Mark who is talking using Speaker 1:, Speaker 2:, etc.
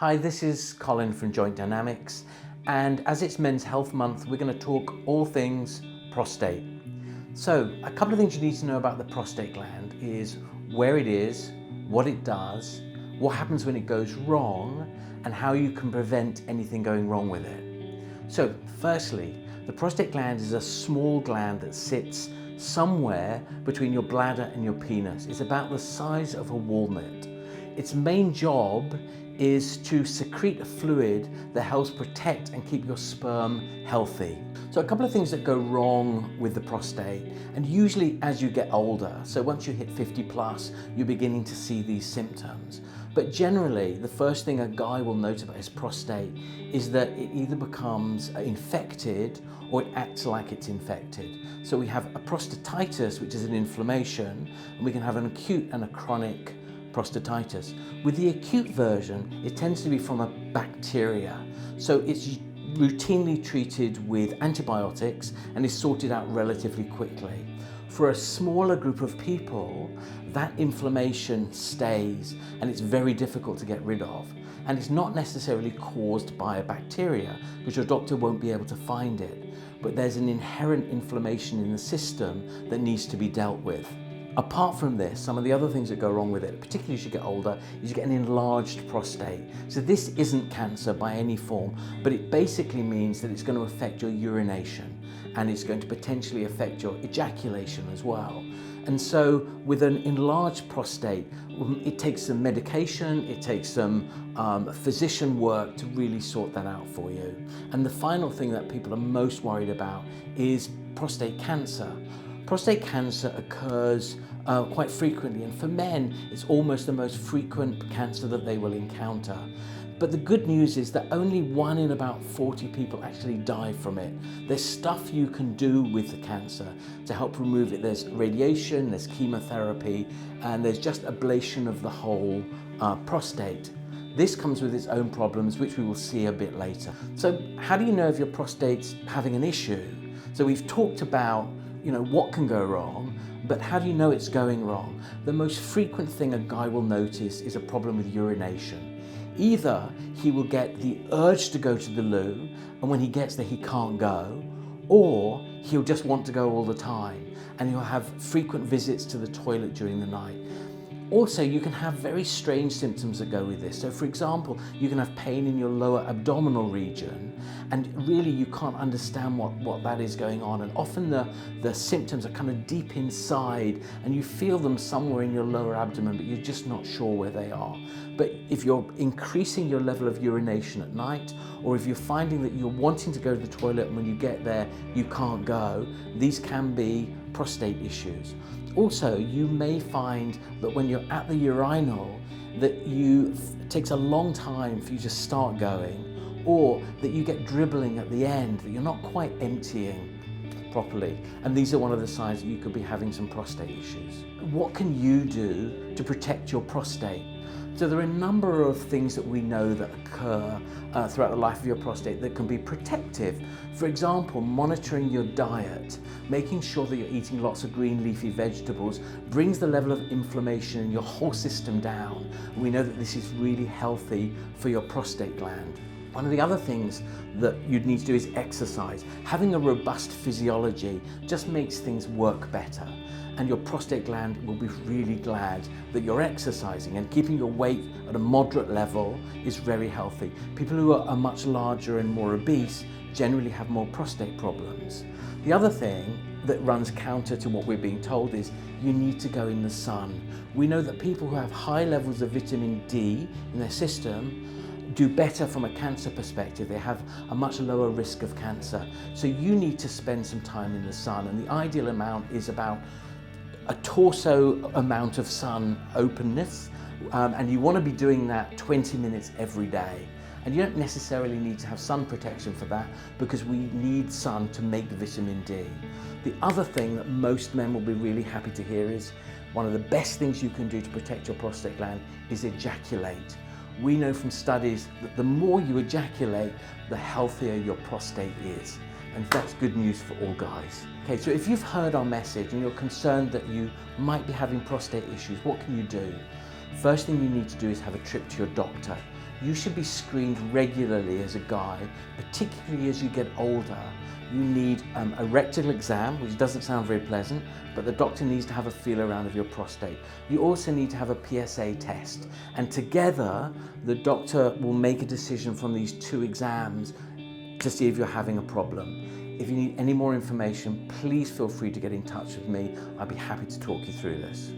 Speaker 1: Hi, this is Colin from Joint Dynamics, and as it's Men's Health Month, we're going to talk all things prostate. So, a couple of things you need to know about the prostate gland is where it is, what it does, what happens when it goes wrong, and how you can prevent anything going wrong with it. So, firstly, the prostate gland is a small gland that sits somewhere between your bladder and your penis. It's about the size of a walnut. Its main job is to secrete a fluid that helps protect and keep your sperm healthy. So a couple of things that go wrong with the prostate, and usually as you get older, so once you hit 50 plus, you're beginning to see these symptoms. But generally, the first thing a guy will notice about his prostate is that it either becomes infected or it acts like it's infected. So we have a prostatitis, which is an inflammation, and we can have an acute and a chronic prostatitis. With the acute version, it tends to be from a bacteria. So it's routinely treated with antibiotics and is sorted out relatively quickly. For a smaller group of people, that inflammation stays and it's very difficult to get rid of. And it's not necessarily caused by a bacteria, because your doctor won't be able to find it. But there's an inherent inflammation in the system that needs to be dealt with. Apart from this, some of the other things that go wrong with it, particularly as you get older, is you get an enlarged prostate. So this isn't cancer by any form, but it basically means that it's going to affect your urination and it's going to potentially affect your ejaculation as well. And so with an enlarged prostate, it takes some medication, it takes some physician work to really sort that out for you. And the final thing that people are most worried about is prostate cancer. Prostate cancer occurs quite frequently, and for men, it's almost the most frequent cancer that they will encounter. But the good news is that only 1 in about 40 people actually die from it. There's stuff you can do with the cancer to help remove it. There's radiation, there's chemotherapy, and there's just ablation of the whole prostate. This comes with its own problems, which we will see a bit later. So how do you know if your prostate's having an issue? So we've talked about what can go wrong, but how do you know it's going wrong? The most frequent thing a guy will notice is a problem with urination. Either he will get the urge to go to the loo, and when he gets there he can't go, or he'll just want to go all the time, and he'll have frequent visits to the toilet during the night. Also, you can have very strange symptoms that go with this. So for example, you can have pain in your lower abdominal region, and really you can't understand what that is going on. And often the symptoms are kind of deep inside, and you feel them somewhere in your lower abdomen, but you're just not sure where they are. But if you're increasing your level of urination at night, or if you're finding that you're wanting to go to the toilet and when you get there you can't go, these can be prostate issues. Also, you may find that when you're at the urinal that it takes a long time for you to start going, or that you get dribbling at the end, that you're not quite emptying properly. And these are one of the signs that you could be having some prostate issues. What can you do to protect your prostate? So there are a number of things that we know that occur throughout the life of your prostate that can be protective. For example, monitoring your diet, making sure that you're eating lots of green leafy vegetables brings the level of inflammation in your whole system down. We know that this is really healthy for your prostate gland. One of the other things that you'd need to do is exercise. Having a robust physiology just makes things work better. And your prostate gland will be really glad that you're exercising, and keeping your weight at a moderate level is very healthy. People who are much larger and more obese generally have more prostate problems. The other thing that runs counter to what we're being told is you need to go in the sun. We know that people who have high levels of vitamin D in their system do better from a cancer perspective. They have a much lower risk of cancer. So you need to spend some time in the sun, and the ideal amount is about a torso amount of sun openness, and you want to be doing that 20 minutes every day. And you don't necessarily need to have sun protection for that, because we need sun to make the vitamin D. The other thing that most men will be really happy to hear is one of the best things you can do to protect your prostate gland is ejaculate. We know from studies that the more you ejaculate, the healthier your prostate is. And that's good news for all guys. Okay, so if you've heard our message and you're concerned that you might be having prostate issues, what can you do? First thing you need to do is have a trip to your doctor. you should be screened regularly as a guy, particularly as you get older. You need a rectal exam, which doesn't sound very pleasant, but the doctor needs to have a feel around of your prostate. You also need to have a PSA test, and together the doctor will make a decision from these 2 exams to see if you're having a problem. If you need any more information, please feel free to get in touch with me. I'd be happy to talk you through this.